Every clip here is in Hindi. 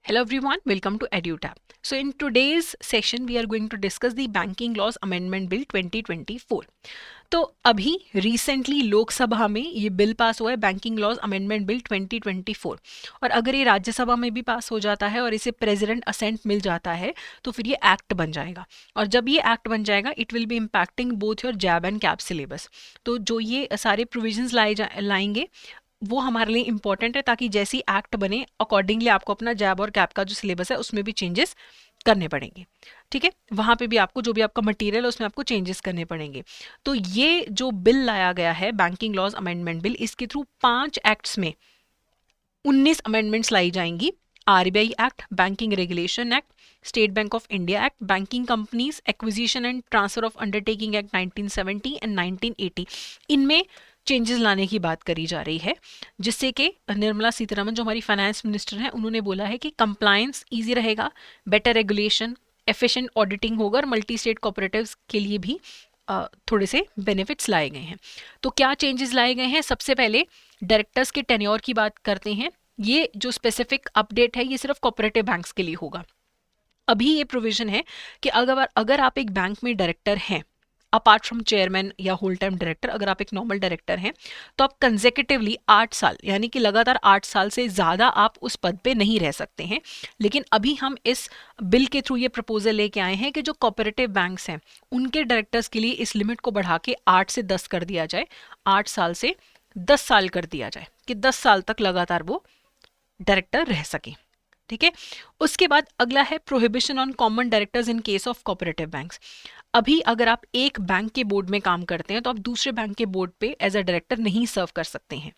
Hello everyone, welcome to EduTab. So in today's session we are going to discuss the Banking Laws Amendment Bill 2024. तो अभी रिसेंटली लोकसभा में ये बिल पास हुआ है, बैंकिंग लॉज अमेंडमेंट बिल 2024। और अगर ये राज्यसभा में भी पास हो जाता है और इसे प्रेसिडेंट असेंट मिल जाता है तो फिर ये एक्ट बन जाएगा। और जब ये एक्ट बन जाएगा it will be impacting both your JAIIB and CAIIB syllabus. तो जो ये सारे प्रोविजंस लाएंगे वो हमारे लिए इंपॉर्टेंट है, ताकि जैसी एक्ट बने अकॉर्डिंगली आपको अपना जैब और कैप का जो सिलेबस है उसमें भी चेंजेस करने पड़ेंगे। ठीक है, वहां पे भी आपको जो भी आपका मटेरियल है उसमें आपको चेंजेस करने पड़ेंगे। तो ये जो बिल लाया गया है बैंकिंग लॉज अमेंडमेंट बिल, इसके थ्रू 5 एक्ट्स में 19 अमेंडमेंट्स लाई जाएंगी। RBI act, banking regulation act, state bank of India act, banking companies acquisition and transfer of undertaking act 1970 and 1980, इनमें चेंजेस लाने की बात करी जा रही है, जिससे कि निर्मला सीतारमन जो हमारी फाइनेंस मिनिस्टर हैं उन्होंने बोला है कि कंप्लायंस इजी रहेगा, बेटर रेगुलेशन, एफिशिएंट ऑडिटिंग होगा और मल्टी स्टेट कोऑपरेटिव्स के लिए भी थोड़े से बेनिफिट्स लाए गए हैं। तो क्या चेंजेस लाए गए हैं? सबसे पहले डायरेक्टर्स के टेन्योर की बात करते हैं। ये जो स्पेसिफिक अपडेट है ये सिर्फ कोऑपरेटिव बैंक्स के लिए होगा। अभी ये प्रोविजन है कि अगर आप एक बैंक में डायरेक्टर हैं, अपार्ट फ्रॉम चेयरमैन या होल टाइम डायरेक्टर, अगर आप एक नॉर्मल डायरेक्टर हैं तो आप कंसेक्यूटिवली 8 साल यानी कि लगातार 8 साल से ज़्यादा आप उस पद पे नहीं रह सकते हैं। लेकिन अभी हम इस बिल के थ्रू ये प्रपोजल लेके आए हैं कि जो कोऑपरेटिव बैंक्स हैं उनके डायरेक्टर्स के लिए इस लिमिट को बढ़ा के 8 से 10 कर दिया जाए, 8 साल से 10 साल कर दिया जाए कि 10 साल तक लगातार वो डायरेक्टर रह सके। ठीक है, उसके बाद अगला है prohibition on common directors in case of cooperative banks. अभी अगर आप एक बैंक के बोर्ड में काम करते हैं तो आप दूसरे बैंक के बोर्ड पे एज अ डायरेक्टर नहीं सर्व कर सकते हैं।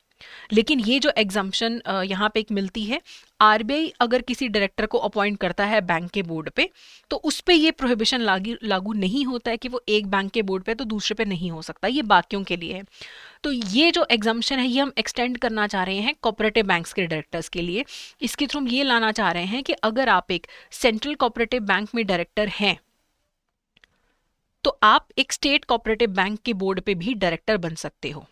लेकिन ये जो एग्जाम्पशन यहाँ पे एक मिलती है, आरबीआई अगर किसी डायरेक्टर को अपॉइंट करता है बैंक के बोर्ड पे तो उस पे ये प्रोहिबिशन लागू नहीं होता है कि वो एक बैंक के बोर्ड पे तो दूसरे पे नहीं हो सकता, ये बाकियों के लिए है। तो ये जो एग्जाम्पशन है ये हम एक्सटेंड करना चाह रहे हैं कोऑपरेटिव बैंक्स के डायरेक्टर्स के लिए। इसके थ्रू हम ये लाना चाह रहे हैं कि अगर आप एक सेंट्रल कोऑपरेटिव बैंक में डायरेक्टर हैं तो आप एक स्टेट कोऑपरेटिव बैंक के बोर्ड पे भी डायरेक्टर बन सकते हो।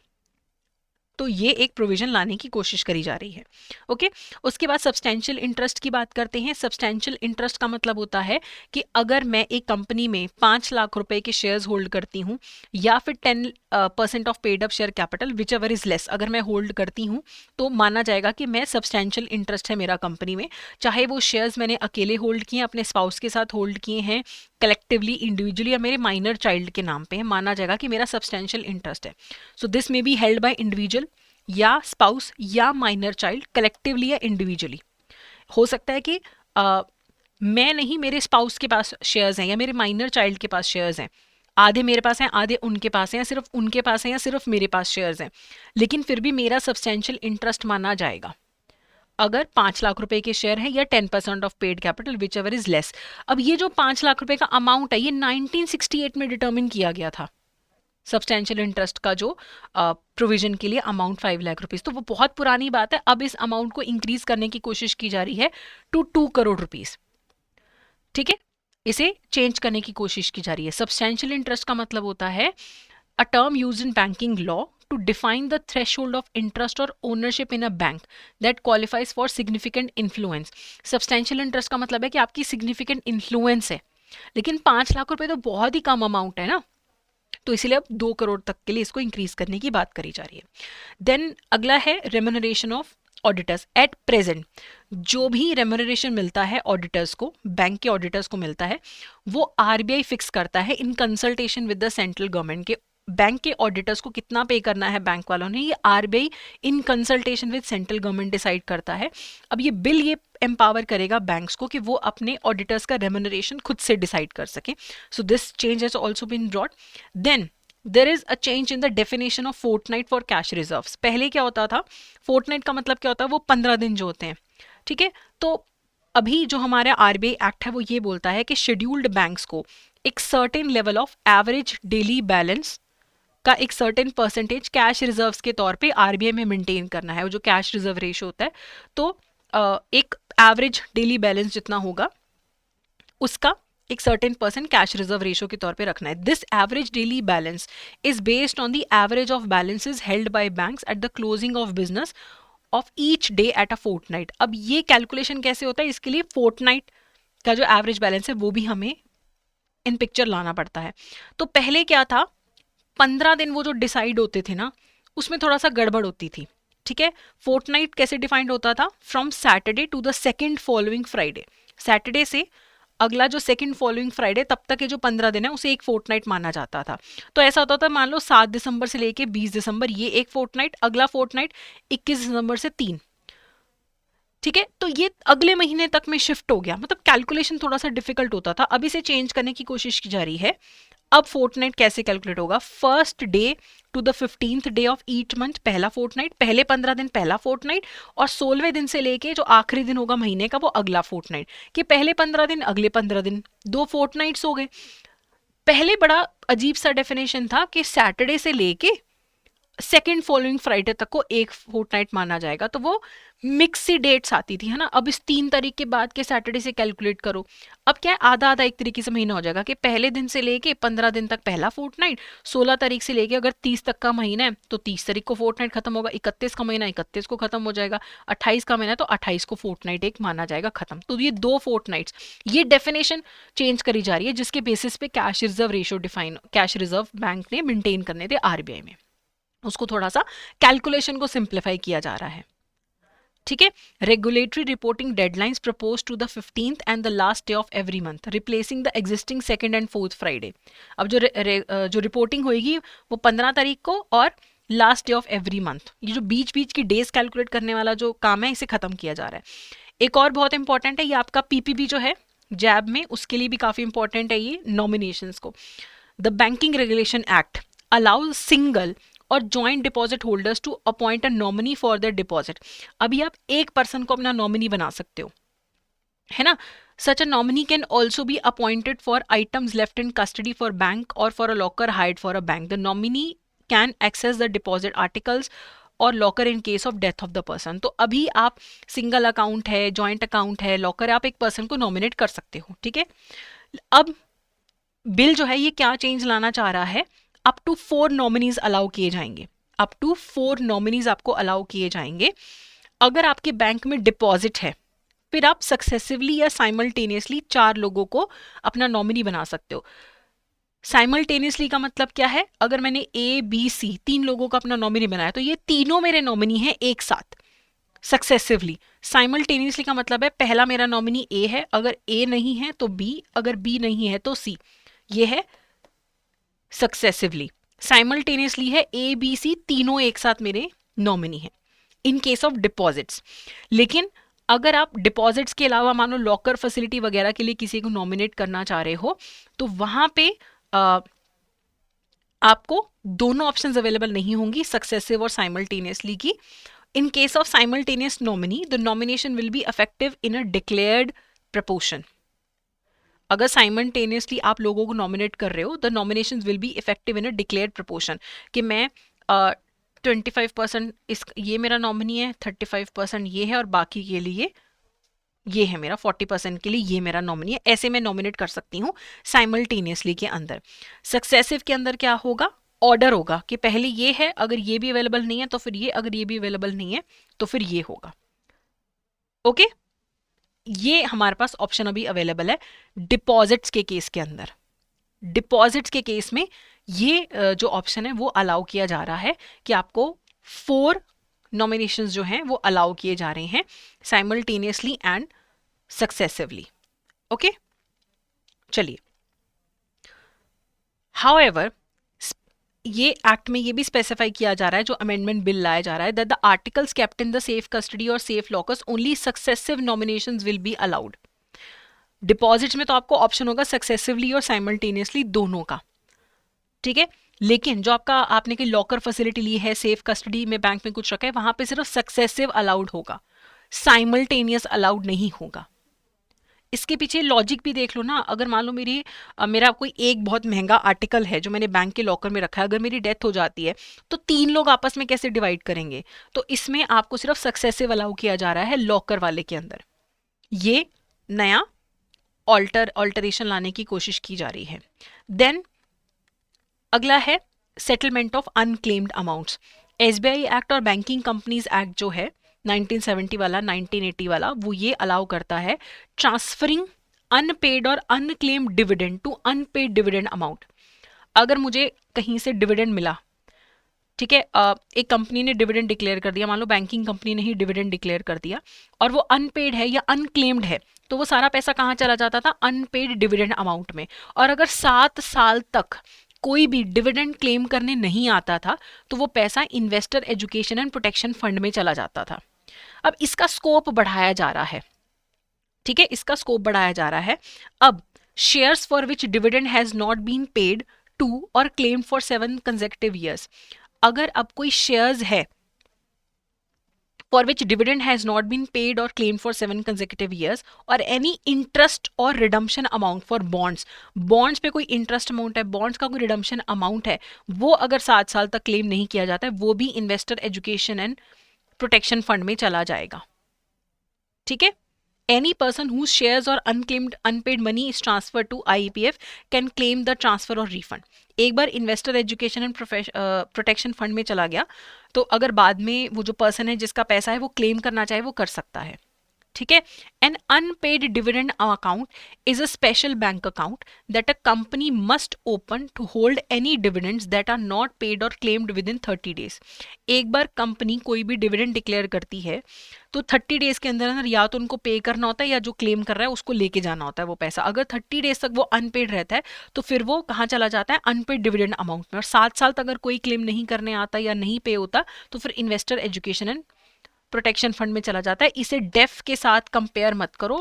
तो ये एक प्रोविजन लाने की कोशिश करी जा रही है। ओके, उसके बाद सब्सटेंशियल इंटरेस्ट की बात करते हैं। सब्सटेंशियल इंटरेस्ट का मतलब होता है कि अगर मैं एक कंपनी में 5 लाख रुपए के शेयर्स होल्ड करती हूँ या फिर 10% of paid up share capital which ever is less अगर मैं होल्ड करती हूँ तो माना जाएगा कि मैं सब्सटेंशियल इंटरेस्ट है मेरा कंपनी में, चाहे वो शेयर्स मैंने अकेले होल्ड किए हैं, अपने स्पाउस के साथ होल्ड किए हैं, कलेक्टिवली, इंडिविजुअली या मेरे माइनर चाइल्ड के नाम पे है, माना जाएगा कि मेरा सब्सटेंशियल इंटरेस्ट है। So this may be held by individual या स्पाउस या माइनर चाइल्ड, कलेक्टिवली या इंडिविजुअली। हो सकता है कि मैं नहीं, मेरे स्पाउस के पास शेयर्स हैं या मेरे माइनर चाइल्ड के पास शेयर्स हैं, आधे मेरे पास हैं आधे उनके पास हैं, या सिर्फ उनके पास हैं या सिर्फ मेरे पास शेयर्स हैं, लेकिन फिर भी मेरा सब्सटेंशियल इंटरेस्ट माना जाएगा अगर 5 लाख रुपए के शेयर है या 10% of paid capital which ever is less. अब ये जो 5 लाख रुपए का अमाउंट है ये 1968 में डिटर्मिन किया गया था, सब्सटेंशियल इंटरेस्ट का जो प्रोविजन के लिए अमाउंट 5 लाख रुपीज, तो वो बहुत पुरानी बात है। अब इस अमाउंट को इंक्रीज करने की कोशिश की जा रही है टू 2 करोड़ रुपीज। ठीक है, इसे चेंज करने की कोशिश की जा रही है। सब्सटेंशियल इंटरेस्ट का मतलब होता है a term used in banking law to define the threshold of interest or ownership in a bank that qualifies for significant influence। substantial interest का मतलब है कि आपकी significant influence है, लेकिन 5 लाख रुपए तो बहुत ही कम अमाउंट है ना, तो इसीलिए अब 2 करोड़ तक के लिए इसको इंक्रीज करने की बात करी जा रही है। देन अगला है remuneration of auditors. At present जो भी रेम्यूनरेशन मिलता है ऑडिटर्स को, बैंक के ऑडिटर्स को मिलता है, वो आरबीआई फिक्स करता है in consultation with the central government के बैंक के ऑडिटर्स को कितना पे करना है बैंक वालों ने, ये RBI in consultation with central government decide करता है। अब ये बिल ये एम्पावर करेगा बैंक्स को कि वो अपने ऑडिटर्स का रेम्यूनरेशन खुद से डिसाइड कर सके। So this change has also been brought. Then there is a change in the definition of fortnight for cash reserves. पहले क्या होता था, फोर्टनाइट का मतलब क्या होता है, वो 15 दिन जो होते हैं। ठीक है, तो अभी जो हमारा आरबीआई एक्ट है वो ये बोलता है कि शेड्यूल्ड बैंक्स को एक certain level of average daily balance का एक सर्टेन परसेंटेज कैश रिजर्व्स के तौर पे आरबीआई में मेंटेन करना है। वो जो कैश रिजर्व रेशो होता है, तो एक एवरेज डेली बैलेंस जितना होगा उसका एक certain percent cash reserve ratio के तौर पे रखना है। This average daily balance is based on the average of balances held by banks at the closing of business of each day at a fortnight. अब ये कैलकुलेशन कैसे होता है, इसके लिए फोर्टनाइट का जो एवरेज बैलेंस है वो भी हमें इन पिक्चर लाना पड़ता है। तो पहले क्या था, 15 दिन वो जो डिसाइड होते थे ना, उसमें थोड़ा सा गड़बड़ होती थी। ठीक है, फोर्टनाइट कैसे डिफाइंड होता था, from Saturday to the second following Friday. Saturday से अगला जो सेकंड फॉलोइंग फ्राइडे तब तक के जो 15 दिन है उसे एक फोर्टनाइट माना जाता था। तो ऐसा होता था, मान लो 7 दिसंबर से लेके 20 दिसंबर ये एक फोर्टनाइट, अगला फोर्टनाइट 21 दिसंबर से 3। ठीक है, तो ये अगले महीने तक में शिफ्ट हो गया, मतलब कैलकुलेशन थोड़ा सा डिफिकल्ट होता था। अब इसे चेंज करने की कोशिश की जा रही है। अब फोर्टनाइट कैसे कैलकुलेट होगा, first day to the 15th day of each month पहला फोर्टनाइट, पहले 15 दिन पहला फोर्टनाइट, और 16वें दिन से लेके जो आखिरी दिन होगा महीने का वो अगला फोर्टनाइट, कि पहले 15 दिन अगले 15 दिन, 2 फोर्टनाइट्स हो गए। पहले बड़ा अजीब सा डेफिनेशन था कि सैटरडे से लेके सेकेंड फॉलोइंग फ्राइडे तक को एक फोर्टनाइट माना जाएगा, तो वो मिक्स सी डेट्स आती थी, है ना। अब इस 3 तारीख के बाद के सैटरडे से कैलकुलेट करो, अब क्या है, आधा आधा एक तरीके से महीना हो जाएगा कि पहले दिन से लेके 15 दिन तक पहला फोर्टनाइट, 16 तारीख से लेके अगर 30 तक का महीना है तो 30 तारीख को फोर्टनाइट खत्म होगा, 31 का महीना 31 को खत्म हो जाएगा, 28 का महीना तो 28 को फोर्टनाइट एक माना जाएगा खत्म। तो ये 2 फोर्टनाइट्स, ये डेफिनेशन चेंज करी जा रही है जिसके बेसिस पे cash reserve ratio define, cash reserve bank ने मेंटेन करने थे आरबीआई में, उसको थोड़ा सा कैलकुलेशन को सिंप्लीफाई किया जा रहा है। ठीक है, regulatory reporting deadlines propose to the 15th and the last day of every month, replacing the existing second and fourth Friday. अब जो रिपोर्टिंग होगी वो 15 तारीख को और last day of every month, ये जो बीच बीच की डेज कैलकुलेट करने वाला जो काम है इसे खत्म किया जा रहा है। एक और बहुत इंपॉर्टेंट है, ये आपका पीपीबी जो है जैब में, उसके लिए भी काफी इंपॉर्टेंट है ये नॉमिनेशंस को। The banking regulation act allows single और joint deposit holders to appoint a nominee for their deposit. अभी आप एक पर्सन को अपना नॉमिनी बना सकते हो, है ना। Such a nominee can also be appointed for items left in custody for bank और for a locker hired for a bank. The nominee can access the deposit articles और locker in case of death of the person. तो अभी आप सिंगल अकाउंट है, जॉइंट अकाउंट है, लॉकर है, आप एक पर्सन को नॉमिनेट कर सकते हो। ठीक है, अब बिल जो है ये क्या चेंज लाना चाह रहा है, अप टू 4 नॉमिनीज अलाउ किए जाएंगे, अप टू 4 नॉमिनीज आपको अलाउ किए जाएंगे। अगर आपके बैंक में डिपॉजिट है फिर आप सक्सेसिवली या साइमल्टेनियसली 4 लोगों को अपना नॉमिनी बना सकते हो। साइमल्टेनियसली का मतलब क्या है, अगर मैंने ए बी सी 3 लोगों को अपना नॉमिनी बनाया तो ये तीनों मेरे नॉमिनी हैं एक साथ सक्सेसिवली। साइमल्टेनियसली का मतलब है पहला मेरा नॉमिनी ए है, अगर ए नहीं है तो बी, अगर बी नहीं है तो सी, ये है सक्सेसिवली। साइमल्टेनियसली है ए बी सी तीनों एक साथ मेरे नॉमिनी हैं इन केस ऑफ डिपॉजिट्स। लेकिन अगर आप डिपॉजिट्स के अलावा मानो लॉकर फैसिलिटी वगैरह के लिए किसी को नॉमिनेट करना चाह रहे हो तो वहां पे आपको दोनों ऑप्शंस अवेलेबल नहीं होंगी, सक्सेसिव और साइमल्टेनियसली की। इन case of simultaneous nominee the nomination will be effective in a declared proportion. अगर साइमल्टेनियसली आप लोगों को नॉमिनेट कर रहे हो the nominations will be effective in a declared proportion, कि मैं 25% इस ये मेरा नॉमिनी है, 35% ये है और बाकी के लिए ये है मेरा 40% के लिए ये मेरा नॉमिनी है, ऐसे मैं नॉमिनेट कर सकती हूँ साइमल्टेनियसली के अंदर। सक्सेसिव के अंदर क्या होगा, ऑर्डर होगा कि पहले ये है, अगर ये भी अवेलेबल नहीं है तो फिर ये, अगर ये भी अवेलेबल नहीं है तो फिर ये होगा। ओके, ये हमारे पास ऑप्शन अभी अवेलेबल है डिपॉजिट्स के केस के अंदर। डिपॉजिट्स के केस में ये जो ऑप्शन है वो अलाउ किया जा रहा है कि आपको 4 नॉमिनेशंस जो हैं वो अलाउ किए जा रहे हैं साइमल्टेनियसली एंड सक्सेसिवली। ओके, चलिए, हाउएवर ये एक्ट में ये भी स्पेसिफाई किया जा रहा है, जो अमेंडमेंट बिल लाया जा रहा है, that the articles kept in the safe custody और safe lockers only successive nominations will be allowed. Deposits में तो आपको ऑप्शन होगा सक्सेसिवली और साइमल्टेनियसली दोनों का, ठीक है। लेकिन जो आपका आपने कोई लॉकर फैसिलिटी ली है, सेफ कस्टडी में बैंक में कुछ रखा है, वहां पे सिर्फ सक्सेसिव अलाउड होगा, साइमल्टेनियस अलाउड नहीं होगा। इसके पीछे लॉजिक भी देख लो ना, अगर मान लो मेरा कोई एक बहुत महंगा आर्टिकल है जो मैंने बैंक के लॉकर में रखा है, अगर मेरी डेथ हो जाती है तो 3 लोग आपस में कैसे डिवाइड करेंगे, तो इसमें आपको सिर्फ सक्सेसिव अलाउ किया जा रहा है लॉकर वाले के अंदर। ये नया ऑल्टरेशन लाने की कोशिश की जा रही है। देन अगला है settlement of unclaimed amounts. SBI act और बैंकिंग कंपनीज एक्ट जो है 1970 वाला, 1980 वाला, वो ये अलाउ करता है ट्रांसफरिंग अनपेड और unclaimed dividend to unpaid dividend amount. अगर मुझे कहीं से डिविडेंड मिला, ठीक है, एक कंपनी ने डिविडेंड डिक्लेयर कर दिया, मान लो बैंकिंग कंपनी ने ही डिविडेंड डिक्लेयर कर दिया, और वो अनपेड है या अनक्लेम्ड है, तो वो सारा पैसा कहाँ चला जाता था? अनपेड डिविडेंड अमाउंट में। और अगर 7 साल तक कोई भी डिविडेंड क्लेम करने नहीं आता था, तो वो पैसा investor education and protection fund में चला जाता था। अब इसका स्कोप बढ़ाया जा रहा है, ठीक है, इसका स्कोप बढ़ाया जा रहा है। अब shares for which dividend has not been paid to और क्लेम्ड फॉर 7 कंसेक्यूटिव ईयर्स, अगर अब कोई शेयर्स है for which dividend has not been paid or claimed for 7 consecutive years, or any interest or redemption amount for bonds पे कोई interest amount है, bonds का कोई redemption amount है, वो अगर 7 साल तक claim नहीं किया जाता है, वो भी investor education and protection fund में चला जाएगा, ठीक है। Any person whose shares or unclaimed unpaid money is transferred to IEPF can claim the transfer or refund. एक बार investor education and protection fund में चला गया, तो अगर बाद में वो जो पर्सन है जिसका पैसा है वो क्लेम करना चाहे, वो कर सकता है, ठीक है। An unpaid dividend account is a special bank account that a company must open to hold any dividends that are not paid और क्लेम्ड विद इन 30 डेज। एक बार कंपनी कोई भी डिविडेंड डिक्लेयर करती है, तो 30 डेज के अंदर अंदर या तो उनको पे करना होता है, या जो क्लेम कर रहा है उसको लेके जाना होता है वो पैसा। अगर 30 डेज तक वो अनपेड रहता है, तो फिर वो कहाँ चला जाता है? अनपेड डिविडेंड अमाउंट में। और 7 साल तक अगर कोई क्लेम नहीं करने आता या नहीं पे होता, तो फिर investor education and protection fund में चला जाता है। इसे डेफ के साथ कंपेयर मत करो।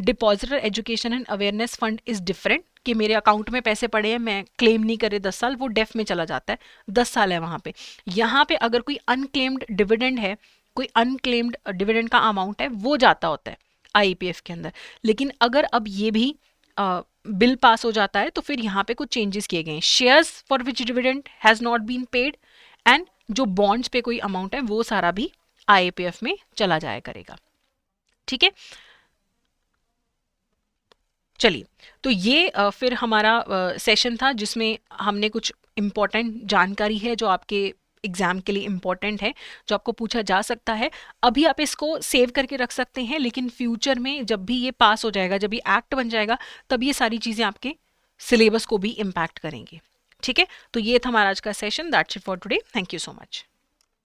Depositor education and awareness fund is different, कि मेरे अकाउंट में पैसे पड़े हैं, मैं क्लेम नहीं करे 10 साल, वो डेफ में चला जाता है, 10 साल है वहां पे। यहाँ पे अगर कोई अनक्लेम्ड डिविडेंड है, कोई अनक्लेम्ड डिविडेंड का अमाउंट है, वो जाता होता है आईपीएफ के अंदर। लेकिन अगर अब ये भी बिल पास हो जाता है, तो फिर यहाँ पे कुछ चेंजेस किए गए हैं। Shares for which dividend has not been paid and जो बॉन्ड्स पे कोई अमाउंट है, वो सारा भी आईपीएफ में चला जाया करेगा, ठीक है। चलिए, तो ये फिर हमारा सेशन था जिसमें हमने कुछ इम्पोर्टेंट जानकारी है जो आपके एग्जाम के लिए इम्पोर्टेंट है, जो आपको पूछा जा सकता है। अभी आप इसको सेव करके रख सकते हैं, लेकिन फ्यूचर में जब भी ये पास हो जाएगा, जब ये एक्ट बन जाएगा, तब ये सारी चीज़ें आपके सिलेबस को भी इम्पैक्ट करेंगे, ठीक है। तो ये था हमारा आज का session. That's it for today. Thank you so much.